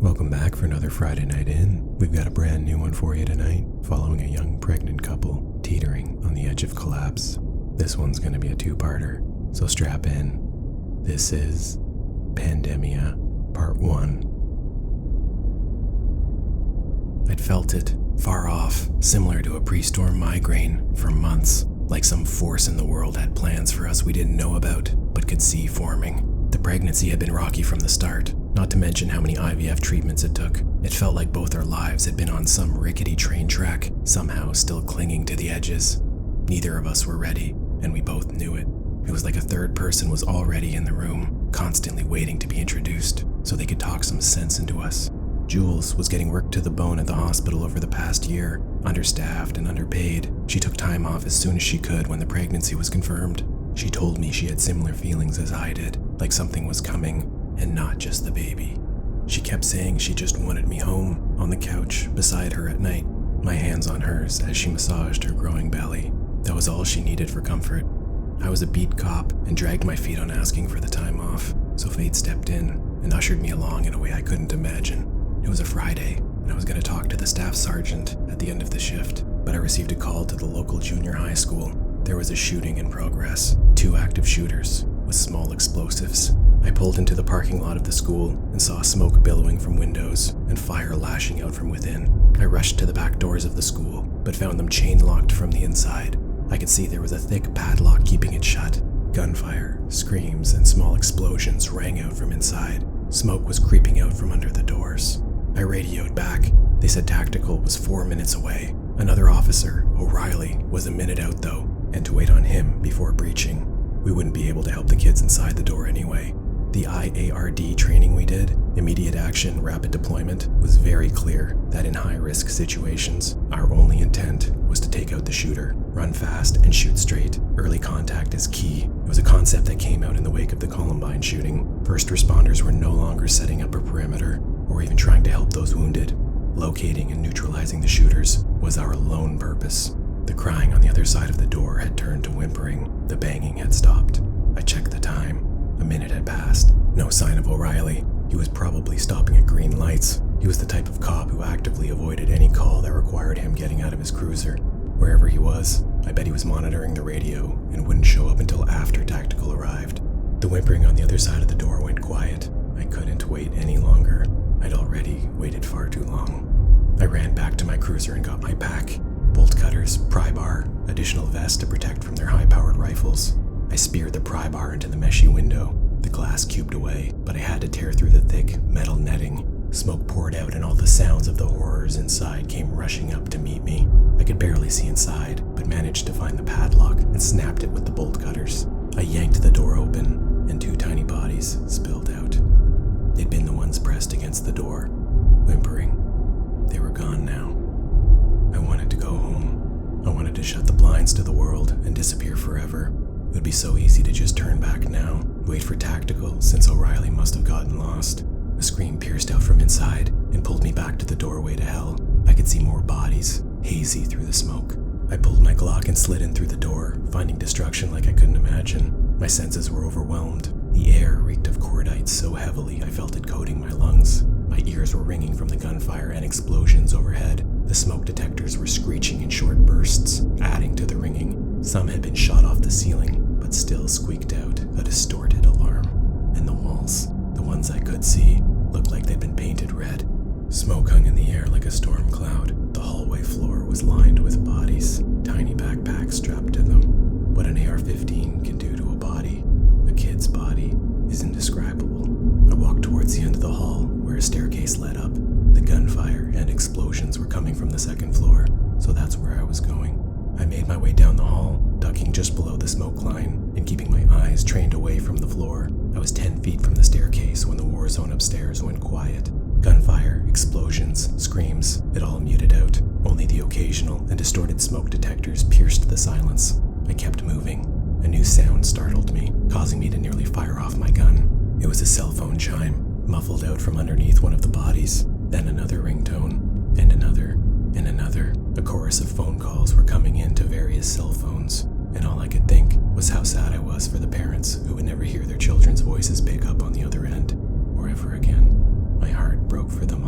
Welcome back for another Friday Night In. We've got a brand new one for you tonight, following a young pregnant couple teetering on the edge of collapse. This one's going to be a two-parter, so strap in. This is Pandemia, Part 1. I'd felt it, far off, similar to a pre-storm migraine, for months, like some force in the world had plans for us we didn't know about, but could see forming. The pregnancy had been rocky from the start, not to mention how many IVF treatments it took. It felt like both our lives had been on some rickety train track, somehow still clinging to the edges. Neither of us were ready, and we both knew it. It was like a third person was already in the room, constantly waiting to be introduced, so they could talk some sense into us. Jules was getting worked to the bone at the hospital over the past year, understaffed and underpaid. She took time off as soon as she could when the pregnancy was confirmed. She told me she had similar feelings as I did, like something was coming, and not just the baby. She kept saying she just wanted me home, on the couch, beside her at night, my hands on hers as she massaged her growing belly. That was all she needed for comfort. I was a beat cop and dragged my feet on asking for the time off, so fate stepped in and ushered me along in a way I couldn't imagine. It was a Friday, and I was going to talk to the staff sergeant at the end of the shift, but I received a call to the local junior high school. There was a shooting in progress, 2 active shooters with small explosives. I pulled into the parking lot of the school and saw smoke billowing from windows and fire lashing out from within. I rushed to the back doors of the school, but found them chain-locked from the inside. I could see there was a thick padlock keeping it shut. Gunfire, screams, and small explosions rang out from inside. Smoke was creeping out from under the doors. I radioed back. They said tactical was 4 minutes away. Another officer, O'Reilly, was a minute out though, and to wait on him before breaching. We wouldn't be able to help the kids inside the door anyway. The IARD training we did, immediate action, rapid deployment, was very clear that in high-risk situations, our only intent was to take out the shooter, run fast, and shoot straight. Early contact is key. It was a concept that came out in the wake of the Columbine shooting. First responders were no longer setting up a perimeter, or even trying to help those wounded. Locating and neutralizing the shooters was our lone purpose. The crying on the other side of the door had turned to whimpering. The banging had stopped. I checked the time. A minute had passed. No sign of O'Reilly. He was probably stopping at green lights. He was the type of cop who actively avoided any call that required him getting out of his cruiser. Wherever he was, I bet he was monitoring the radio and wouldn't show up until after tactical arrived. The whimpering on the other side of the door went quiet. I couldn't wait any longer. I'd already waited far too long. I ran back to my cruiser and got my pack. Bolt cutters, pry bar, additional vest to protect from their high-powered rifles. I speared the pry bar into the meshy window. The glass cubed away, but I had to tear through the thick metal netting. Smoke poured out and all the sounds of the horrors inside came rushing up to meet me. I could barely see inside, but managed to find the padlock and snapped it with the bolt cutters. I yanked the door open, and 2 tiny bodies spilled out. They'd been the ones pressed against the door, whimpering. They were gone now. I wanted to go home. I wanted to shut the blinds to the world and disappear forever. It would be so easy to just turn back now, wait for tactical since O'Reilly must have gotten lost. A scream pierced out from inside and pulled me back to the doorway to hell. I could see more bodies, hazy through the smoke. I pulled my Glock and slid in through the door, finding destruction like I couldn't imagine. My senses were overwhelmed. The air reeked of cordite so heavily I felt it coating my lungs. My ears were ringing from the gunfire and explosions overhead. The smoke detectors were screeching in short bursts, adding to the ringing. Some had been shot off the ceiling, but still squeaked out a distorted alarm. And the walls, the ones I could see, looked like they'd been painted red. Smoke hung in the air like a storm cloud. The hallway floor was lined with bodies, tiny backpacks strapped to them. What an AR-15 can do to a body, a kid's body, is indescribable. I walked towards the end of the hall, where a staircase led up. The gunfire and explosions were coming from the second floor, so that's where I was going. I made my way down the hall, ducking just below the smoke line and keeping my eyes trained away from the floor. I was 10 feet from the staircase when the war zone upstairs went quiet. Gunfire, explosions, screams, it all muted out. Only the occasional and distorted smoke detectors pierced the silence. I kept moving. A new sound startled me, causing me to nearly fire off my gun. It was a cell phone chime, muffled out from underneath one of the bodies. Then another ringtone, and another, and another. A chorus of phone calls were coming in to various cell phones, and all I could think was how sad I was for the parents who would never hear their children's voices pick up on the other end, or ever again. My heart broke for them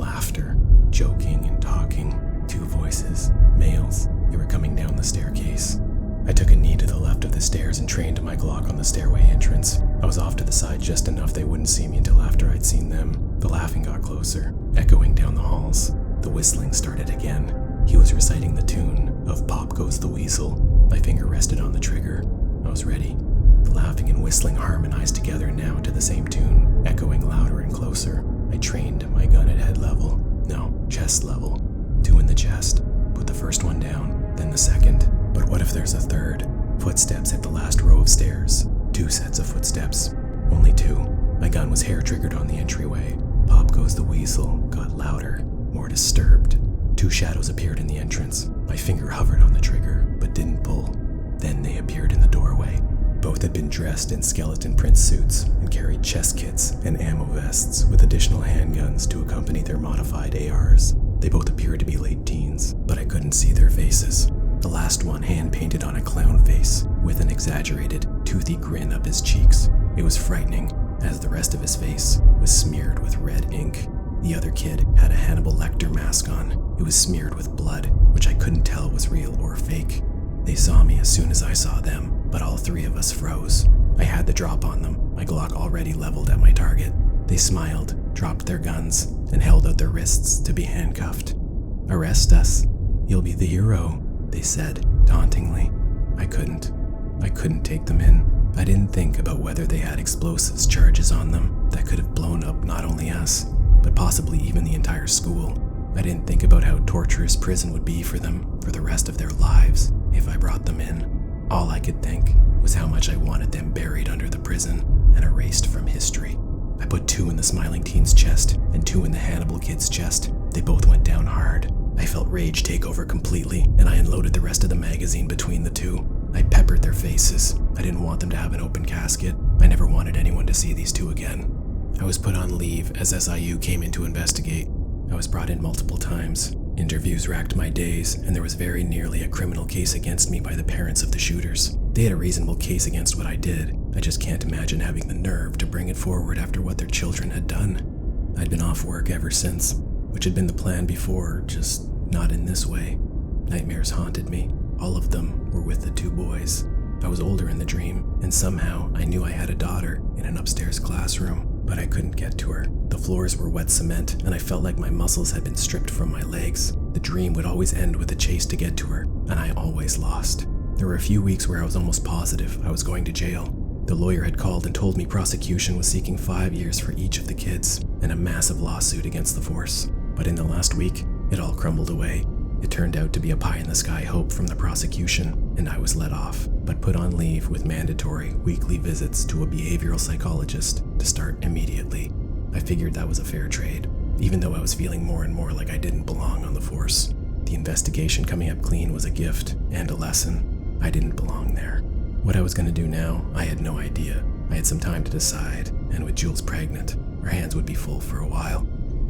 Laughter, joking and talking. 2 voices, males. They were coming down the staircase. I took a knee to the left of the stairs and trained my Glock on the stairway entrance. I was off to the side just enough they wouldn't see me until after I'd seen them. The laughing got closer, echoing down the halls. The whistling started again. He was reciting the tune of Pop Goes the Weasel. My finger rested on the trigger. I was ready. The laughing and whistling harmonized together now to the same tune, echoing louder and closer. I trained my gun at head level. No, chest level. 2 in the chest. Put the first one down, then the second. But what if there's a third? Footsteps hit the last row of stairs. 2 sets of footsteps. Only 2. My gun was hair-triggered on the entryway. Pop Goes the Weasel got louder, more disturbed. 2 shadows appeared in the entrance. My finger hovered on the trigger, but didn't pull. Then they appeared in the doorway. Both had been dressed in skeleton print suits and carried chest kits and ammo vests with additional handguns to accompany their modified ARs. They both appeared to be late teens, but I couldn't see their faces. The last one hand-painted on a clown face, with an exaggerated, toothy grin up his cheeks. It was frightening, as the rest of his face was smeared with red ink. The other kid had a Hannibal Lecter mask on. It was smeared with blood, which I couldn't tell was real or fake. They saw me as soon as I saw them, but all 3 of us froze. I had the drop on them, my Glock already leveled at my target. They smiled, dropped their guns, and held out their wrists to be handcuffed. "Arrest us. You'll be the hero," they said, tauntingly. I couldn't take them in. I didn't think about whether they had explosives charges on them that could have blown up not only us, but possibly even the entire school. I didn't think about how torturous prison would be for them for the rest of their lives if I brought them in. All I could think was how much I wanted them buried under the prison and erased from history. I put 2 in the smiling teen's chest and 2 in the Hannibal kid's chest. They both went down hard. I felt rage take over completely, and I unloaded the rest of the magazine between the 2. I peppered their faces. I didn't want them to have an open casket. I never wanted anyone to see these 2 again. I was put on leave as SIU came in to investigate. I was brought in multiple times. Interviews racked my days, and there was very nearly a criminal case against me by the parents of the shooters. They had a reasonable case against what I did. I just can't imagine having the nerve to bring it forward after what their children had done. I'd been off work ever since, which had been the plan before, just not in this way. Nightmares haunted me. All of them were with the 2 boys. I was older in the dream, and somehow I knew I had a daughter in an upstairs classroom, but I couldn't get to her. The floors were wet cement, and I felt like my muscles had been stripped from my legs. The dream would always end with a chase to get to her, and I always lost. There were a few weeks where I was almost positive I was going to jail. The lawyer had called and told me prosecution was seeking 5 years for each of the kids, and a massive lawsuit against the force. But in the last week, it all crumbled away. It turned out to be a pie-in-the-sky hope from the prosecution, and I was let off, but put on leave with mandatory weekly visits to a behavioral psychologist to start immediately. I figured that was a fair trade, even though I was feeling more and more like I didn't belong on the force. The investigation coming up clean was a gift and a lesson. I didn't belong there. What I was going to do now, I had no idea. I had some time to decide, and with Jules pregnant, our hands would be full for a while.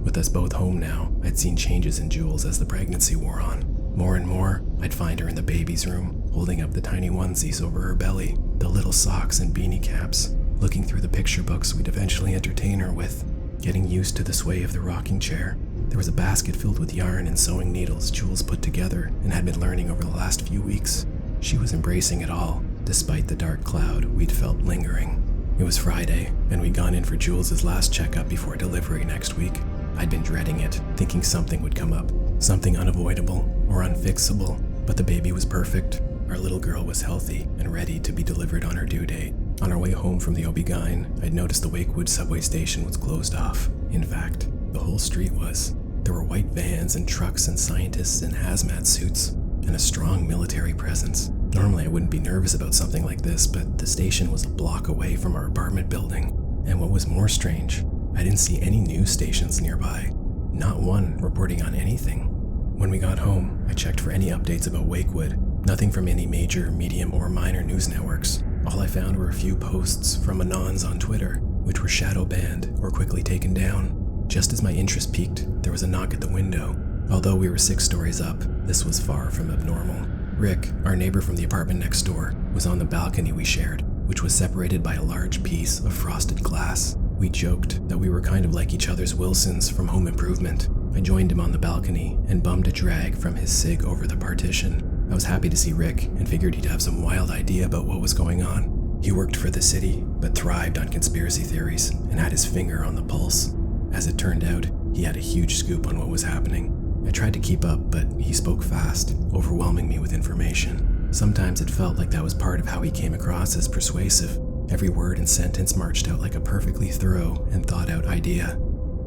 With us both home now, I'd seen changes in Jules as the pregnancy wore on. More and more, I'd find her in the baby's room, holding up the tiny onesies over her belly, the little socks and beanie caps, looking through the picture books we'd eventually entertain her with, getting used to the sway of the rocking chair. There was a basket filled with yarn and sewing needles Jules put together and had been learning over the last few weeks. She was embracing it all, despite the dark cloud we'd felt lingering. It was Friday, and we'd gone in for Jules's last checkup before delivery next week. I'd been dreading it, thinking something would come up, something unavoidable or unfixable, but the baby was perfect. Our little girl was healthy and ready to be delivered on her due date. On our way home from the OB-GYN, I'd noticed the Wakewood subway station was closed off. In fact, the whole street was. There were white vans and trucks and scientists in hazmat suits, and a strong military presence. Normally I wouldn't be nervous about something like this, but the station was a block away from our apartment building. And what was more strange, I didn't see any news stations nearby. Not one reporting on anything. When we got home, I checked for any updates about Wakewood. Nothing from any major, medium, or minor news networks. All I found were a few posts from Anons on Twitter, which were shadow banned or quickly taken down. Just as my interest peaked, there was a knock at the window. Although we were 6 stories up, this was far from abnormal. Rick, our neighbor from the apartment next door, was on the balcony we shared, which was separated by a large piece of frosted glass. We joked that we were kind of like each other's Wilsons from Home Improvement. I joined him on the balcony and bummed a drag from his cig over the partition. I was happy to see Rick and figured he'd have some wild idea about what was going on. He worked for the city, but thrived on conspiracy theories and had his finger on the pulse. As it turned out, he had a huge scoop on what was happening. I tried to keep up, but he spoke fast, overwhelming me with information. Sometimes it felt like that was part of how he came across as persuasive. Every word and sentence marched out like a perfectly thorough and thought-out idea.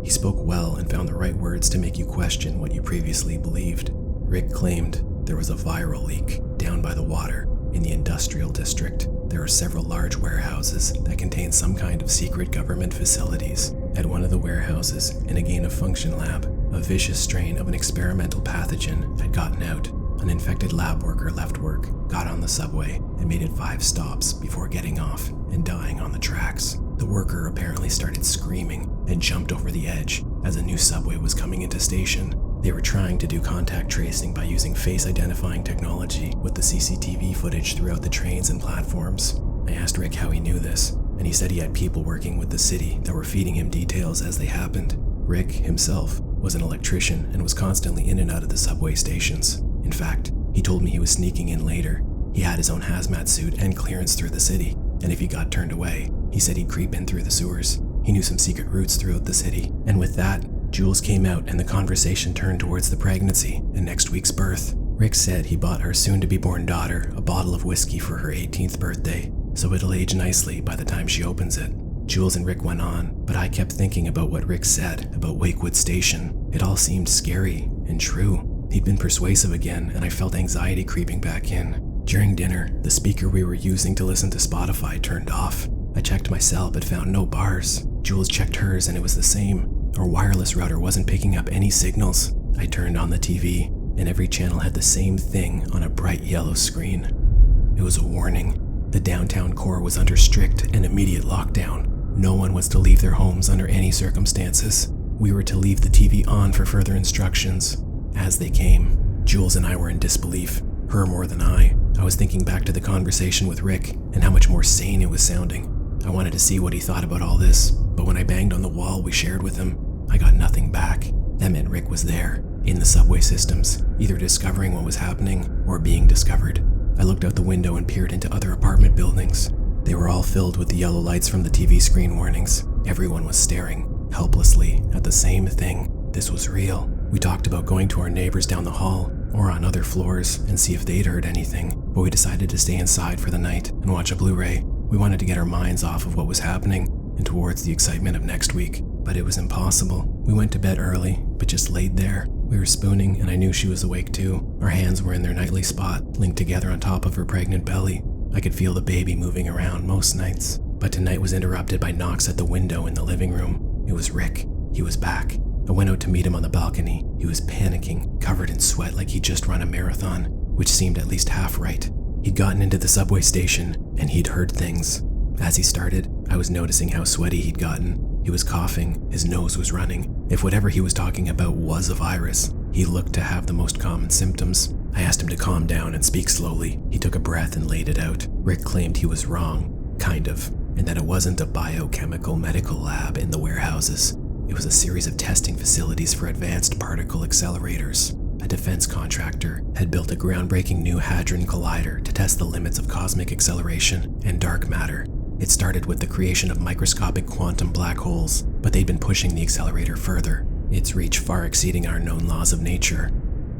He spoke well and found the right words to make you question what you previously believed. Rick claimed there was a viral leak down by the water in the industrial district. There are several large warehouses that contain some kind of secret government facilities. At one of the warehouses, in a gain-of-function lab, a vicious strain of an experimental pathogen had gotten out. An infected lab worker left work, got on the subway, and made it 5 stops before getting off and dying on the tracks. The worker apparently started screaming and jumped over the edge as a new subway was coming into station. They were trying to do contact tracing by using face-identifying technology with the CCTV footage throughout the trains and platforms. I asked Rick how he knew this, and he said he had people working with the city that were feeding him details as they happened. Rick himself was an electrician and was constantly in and out of the subway stations. In fact, he told me he was sneaking in later. He had his own hazmat suit and clearance through the city, and if he got turned away, he said he'd creep in through the sewers. He knew some secret routes throughout the city, and with that, Jules came out and the conversation turned towards the pregnancy and next week's birth. Rick said he bought her soon-to-be-born daughter a bottle of whiskey for her 18th birthday, so it'll age nicely by the time she opens it. Jules and Rick went on, but I kept thinking about what Rick said about Wakewood Station. It all seemed scary and true. He'd been persuasive again, and I felt anxiety creeping back in. During dinner, the speaker we were using to listen to Spotify turned off. I checked my cell but found no bars. Jules checked hers and it was the same. Our wireless router wasn't picking up any signals. I turned on the TV, and every channel had the same thing on a bright yellow screen. It was a warning. The downtown core was under strict and immediate lockdown. No one was to leave their homes under any circumstances. We were to leave the TV on for further instructions. As they came, Jules and I were in disbelief, her more than I. I was thinking back to the conversation with Rick and how much more sane it was sounding. I wanted to see what he thought about all this, but when I banged on the wall we shared with him, I got nothing back. That meant Rick was there, in the subway systems, either discovering what was happening or being discovered. I looked out the window and peered into other apartment buildings. They were all filled with the yellow lights from the TV screen warnings. Everyone was staring, helplessly, at the same thing. This was real. We talked about going to our neighbors down the hall, or on other floors, and see if they'd heard anything, but we decided to stay inside for the night and watch a Blu-ray. We wanted to get our minds off of what was happening and towards the excitement of next week, but it was impossible. We went to bed early, but just laid there. We were spooning, and I knew she was awake too. Our hands were in their nightly spot, linked together on top of her pregnant belly. I could feel the baby moving around most nights, but tonight was interrupted by knocks at the window in the living room. It was Rick. He was back. I went out to meet him on the balcony. He was panicking, covered in sweat like he'd just run a marathon, which seemed at least half right. He'd gotten into the subway station, and he'd heard things. As he started, I was noticing how sweaty he'd gotten. He was coughing, his nose was running. If whatever he was talking about was a virus, he looked to have the most common symptoms. I asked him to calm down and speak slowly. He took a breath and laid it out. Rick claimed he was wrong, kind of, and that it wasn't a biochemical medical lab in the warehouses. It was a series of testing facilities for advanced particle accelerators. A defense contractor had built a groundbreaking new hadron collider to test the limits of cosmic acceleration and dark matter. It started with the creation of microscopic quantum black holes, but they'd been pushing the accelerator further, its reach far exceeding our known laws of nature,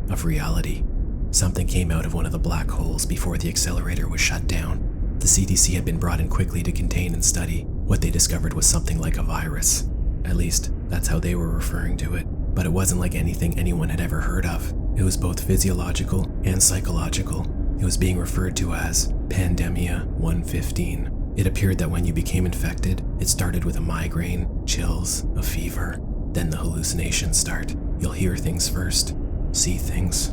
of reality. Something came out of one of the black holes before the accelerator was shut down. The CDC had been brought in quickly to contain and study. What they discovered was something like a virus. At least, that's how they were referring to it. But it wasn't like anything anyone had ever heard of. It was both physiological and psychological. It was being referred to as PANDEMIA 115. It appeared that when you became infected, it started with a migraine, chills, a fever. Then the hallucinations start. You'll hear things first, see things,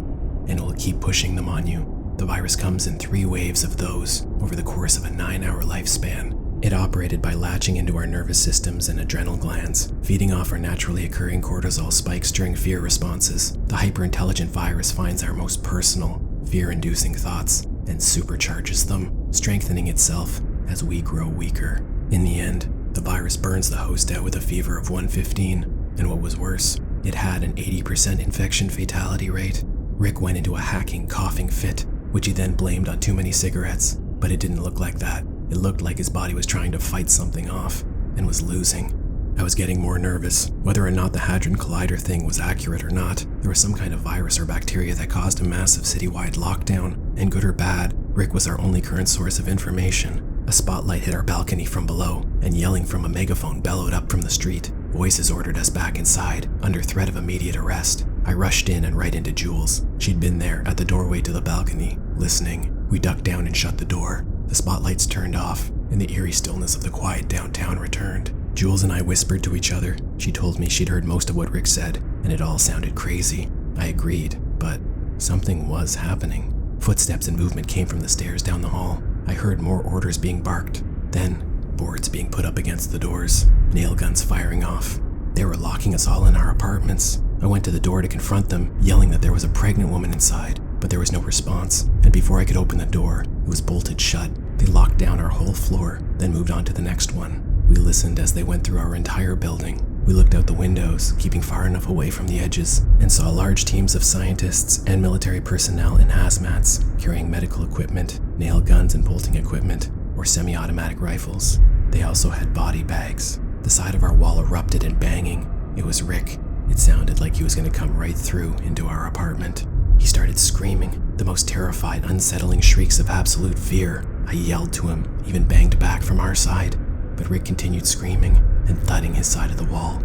and it will keep pushing them on you. The virus comes in 3 waves of those over the course of a 9-hour lifespan. It operated by latching into our nervous systems and adrenal glands, feeding off our naturally occurring cortisol spikes during fear responses. The hyper-intelligent virus finds our most personal, fear-inducing thoughts and supercharges them, strengthening itself as we grow weaker. In the end, the virus burns the host out with a fever of 115, and what was worse, It had an 80% infection fatality rate. Rick went into a hacking, coughing fit, which he then blamed on too many cigarettes, but it didn't look like that. It looked like his body was trying to fight something off and was losing. I was getting more nervous. Whether or not the Hadron Collider thing was accurate or not, there was some kind of virus or bacteria that caused a massive citywide lockdown, and good or bad, Rick was our only current source of information. A spotlight hit our balcony from below, and yelling from a megaphone bellowed up from the street. Voices ordered us back inside, under threat of immediate arrest. I rushed in and right into Jules. She'd been there at the doorway to the balcony, listening. We ducked down and shut the door. The spotlights turned off, and the eerie stillness of the quiet downtown returned. Jules and I whispered to each other. She told me she'd heard most of what Rick said, and it all sounded crazy. I agreed, but something was happening. Footsteps and movement came from the stairs down the hall. I heard more orders being barked. Then, boards being put up against the doors, nail guns firing off. They were locking us all in our apartments. I went to the door to confront them, yelling that there was a pregnant woman inside, but there was no response, and before I could open the door, it was bolted shut. They locked down our whole floor, then moved on to the next one. We listened as they went through our entire building. We looked out the windows, keeping far enough away from the edges, and saw large teams of scientists and military personnel in hazmats, carrying medical equipment, nail guns and bolting equipment, or semi-automatic rifles. They also had body bags. The side of our wall erupted in banging. It was Rick. It sounded like he was going to come right through into our apartment. He started screaming, the most terrified, unsettling shrieks of absolute fear. I yelled to him, even banged back from our side. But Rick continued screaming and thudding his side of the wall.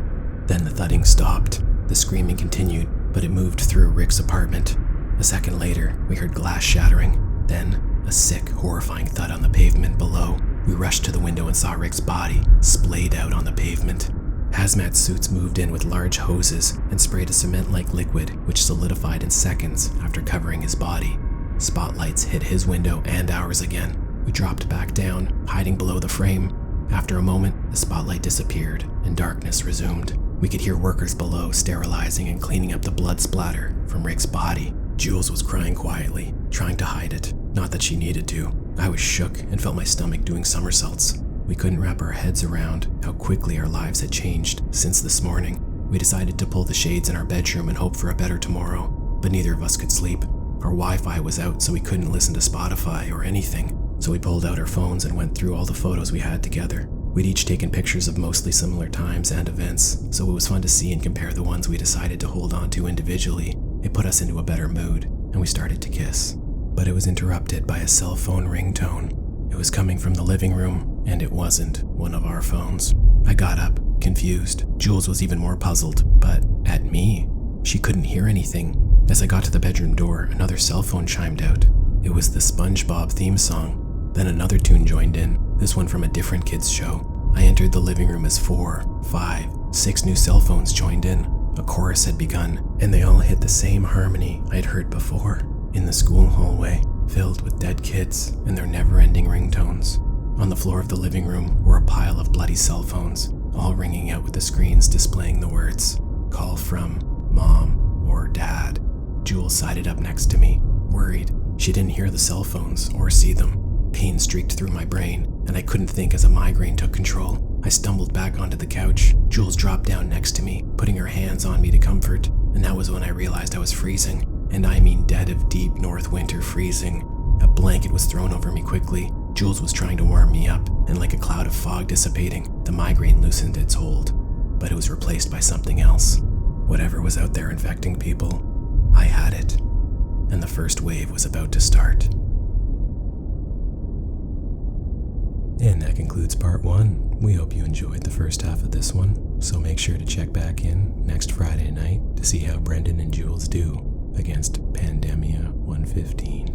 Then the thudding stopped. The screaming continued, but it moved through Rick's apartment. A second later, we heard glass shattering. Then, a sick, horrifying thud on the pavement below. We rushed to the window and saw Rick's body splayed out on the pavement. Hazmat suits moved in with large hoses and sprayed a cement-like liquid which solidified in seconds after covering his body. Spotlights hit his window and ours again. We dropped back down, hiding below the frame. After a moment, the spotlight disappeared and darkness resumed. We could hear workers below sterilizing and cleaning up the blood splatter from Rick's body. Jules was crying quietly, trying to hide it. Not that she needed to. I was shook and felt my stomach doing somersaults. We couldn't wrap our heads around how quickly our lives had changed since this morning. We decided to pull the shades in our bedroom and hope for a better tomorrow, but neither of us could sleep. Our Wi-Fi was out, so we couldn't listen to Spotify or anything. So we pulled out our phones and went through all the photos we had together. We'd each taken pictures of mostly similar times and events, so it was fun to see and compare the ones we decided to hold on to individually. It put us into a better mood, and we started to kiss. But it was interrupted by a cell phone ringtone. It was coming from the living room, and it wasn't one of our phones. I got up, confused. Jules was even more puzzled, but at me. She couldn't hear anything. As I got to the bedroom door, another cell phone chimed out. It was the SpongeBob theme song. Then another tune joined in, this one from a different kid's show. I entered the living room as 4, 5, 6 new cell phones joined in. A chorus had begun, and they all hit the same harmony I'd heard before, in the school hallway, filled with dead kids and their never-ending ringtones. On the floor of the living room were a pile of bloody cell phones, all ringing out with the screens displaying the words, "Call from Mom" or "Dad." Jules sided up next to me, worried. She didn't hear the cell phones or see them. Pain streaked through my brain, and I couldn't think as a migraine took control. I stumbled back onto the couch. Jules dropped down next to me, putting her hands on me to comfort, and that was when I realized I was freezing. And I mean dead of deep north winter freezing. A blanket was thrown over me quickly. Jules was trying to warm me up, and like a cloud of fog dissipating, the migraine loosened its hold. But it was replaced by something else. Whatever was out there infecting people, I had it. And the first wave was about to start. And that concludes part 1. We hope you enjoyed the first half of this one, so make sure to check back in next Friday night to see how Brendan and Jules do against Pandemia 115.